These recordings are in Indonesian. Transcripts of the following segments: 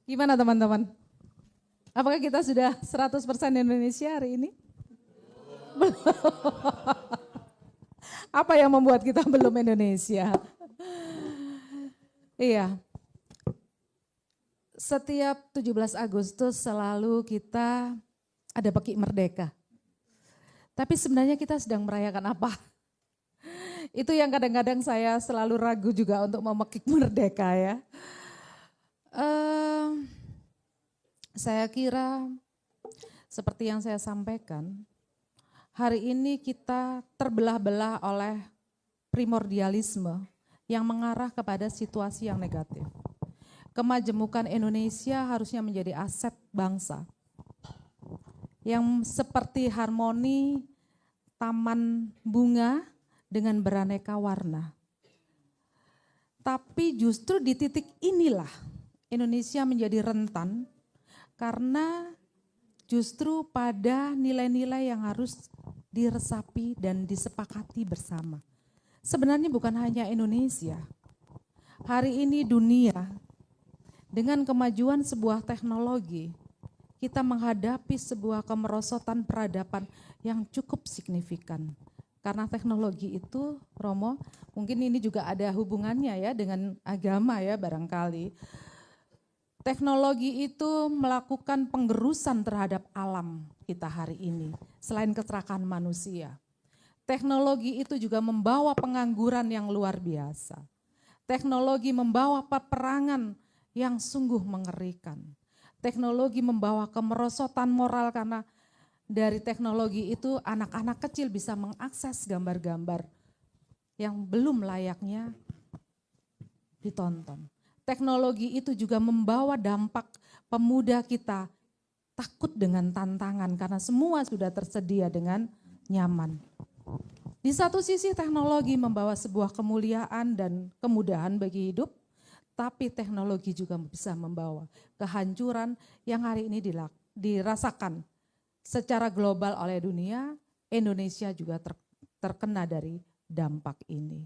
Gimana teman-teman? Apakah kita sudah 100% Indonesia hari ini? Belum. Apa yang membuat kita belum Indonesia? Iya. Setiap 17 Agustus selalu kita ada Pekik Merdeka. Tapi sebenarnya kita sedang merayakan apa? Itu yang kadang-kadang saya selalu ragu juga untuk memekik merdeka ya. Saya kira seperti yang saya sampaikan, hari ini kita terbelah-belah oleh primordialisme yang mengarah kepada situasi yang negatif. Kemajemukan Indonesia harusnya menjadi aset bangsa yang seperti harmoni taman bunga dengan beraneka warna. Tapi justru di titik inilah Indonesia menjadi rentan karena justru pada nilai-nilai yang harus diresapi dan disepakati bersama. Sebenarnya bukan hanya Indonesia. Hari ini dunia dengan kemajuan sebuah teknologi, kita menghadapi sebuah kemerosotan peradaban yang cukup signifikan. Karena teknologi itu, Romo, mungkin ini juga ada hubungannya ya dengan agama ya barangkali. Teknologi itu melakukan penggerusan terhadap alam kita hari ini, selain kecelakaan manusia. Teknologi itu juga membawa pengangguran yang luar biasa. Teknologi membawa peperangan yang sungguh mengerikan. Teknologi membawa kemerosotan moral karena dari teknologi itu anak-anak kecil bisa mengakses gambar-gambar yang belum layaknya ditonton. Teknologi itu juga membawa dampak pemuda kita takut dengan tantangan karena semua sudah tersedia dengan nyaman. Di satu sisi teknologi membawa sebuah kemuliaan dan kemudahan bagi hidup, tapi teknologi juga bisa membawa kehancuran yang hari ini dirasakan secara global oleh dunia. Indonesia juga terkena dari dampak ini.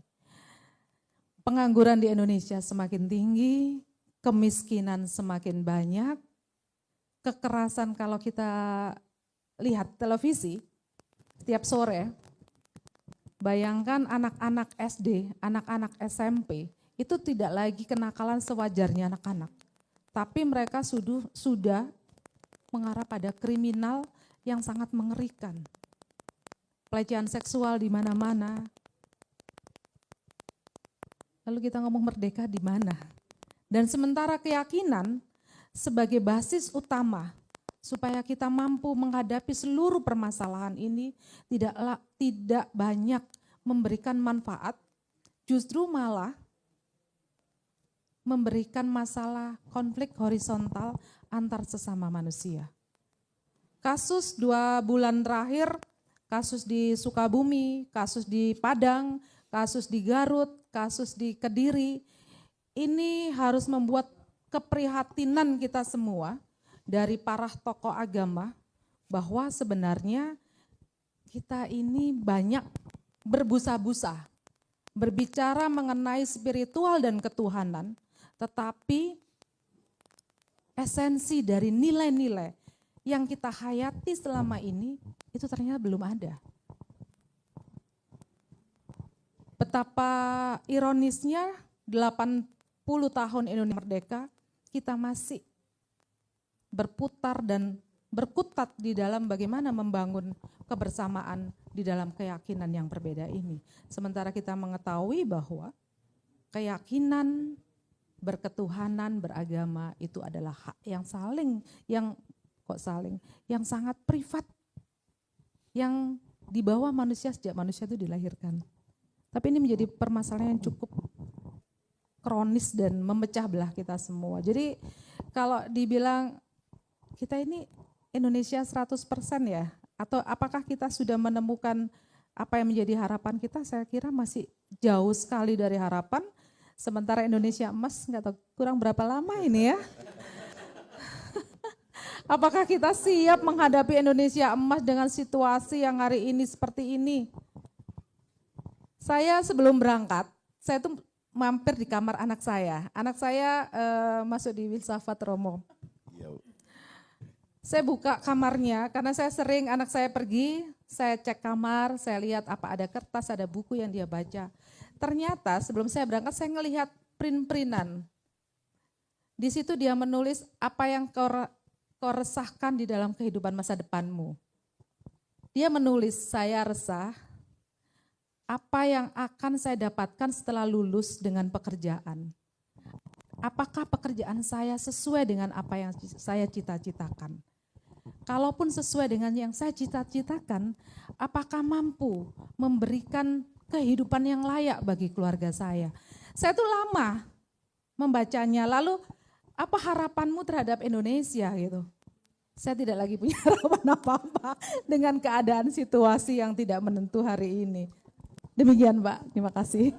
Pengangguran di Indonesia semakin tinggi, kemiskinan semakin banyak, kekerasan kalau kita lihat televisi setiap sore, bayangkan anak-anak SD, anak-anak SMP, itu tidak lagi kenakalan sewajarnya anak-anak. Tapi mereka sudah mengarah pada kriminal yang sangat mengerikan. Pelecehan seksual di mana-mana. Lalu kita ngomong merdeka di mana? Dan sementara keyakinan sebagai basis utama supaya kita mampu menghadapi seluruh permasalahan ini tidak banyak memberikan manfaat, justru malah memberikan masalah konflik horizontal antar sesama manusia. Kasus 2 bulan terakhir, kasus di Sukabumi, kasus di Padang, kasus di Garut, kasus di Kediri, ini harus membuat keprihatinan kita semua dari para tokoh agama bahwa sebenarnya kita ini banyak berbusa-busa, berbicara mengenai spiritual dan ketuhanan, tetapi esensi dari nilai-nilai yang kita hayati selama ini itu ternyata belum ada. Betapa ironisnya 80 tahun Indonesia merdeka, kita masih berputar dan berkutat di dalam bagaimana membangun kebersamaan di dalam keyakinan yang berbeda ini. Sementara kita mengetahui bahwa keyakinan berketuhanan, beragama itu adalah hak yang sangat privat, yang dibawa manusia sejak manusia itu dilahirkan. Tapi ini menjadi permasalahan yang cukup kronis dan memecah belah kita semua. Jadi kalau dibilang kita ini Indonesia 100% ya, atau apakah kita sudah menemukan apa yang menjadi harapan kita? Saya kira masih jauh sekali dari harapan. Sementara Indonesia emas nggak tahu kurang berapa lama ini ya. Apakah kita siap menghadapi Indonesia emas dengan situasi yang hari ini seperti ini? Saya sebelum berangkat, saya tuh mampir di kamar anak saya. Anak saya masuk di Filsafat Romo. Saya buka kamarnya karena saya sering anak saya pergi, saya cek kamar, saya lihat apa ada kertas, ada buku yang dia baca. Ternyata sebelum saya berangkat saya ngelihat print-printan. Di situ dia menulis apa yang kau resahkan di dalam kehidupan masa depanmu. Dia menulis, saya resah apa yang akan saya dapatkan setelah lulus dengan pekerjaan. Apakah pekerjaan saya sesuai dengan apa yang saya cita-citakan? Kalaupun sesuai dengan yang saya cita-citakan, apakah mampu memberikan kehidupan yang layak bagi keluarga saya? Saya tuh lama membacanya, lalu apa harapanmu terhadap Indonesia gitu? Saya tidak lagi punya harapan apa-apa dengan keadaan situasi yang tidak menentu hari ini. Demikian Pak, terima kasih.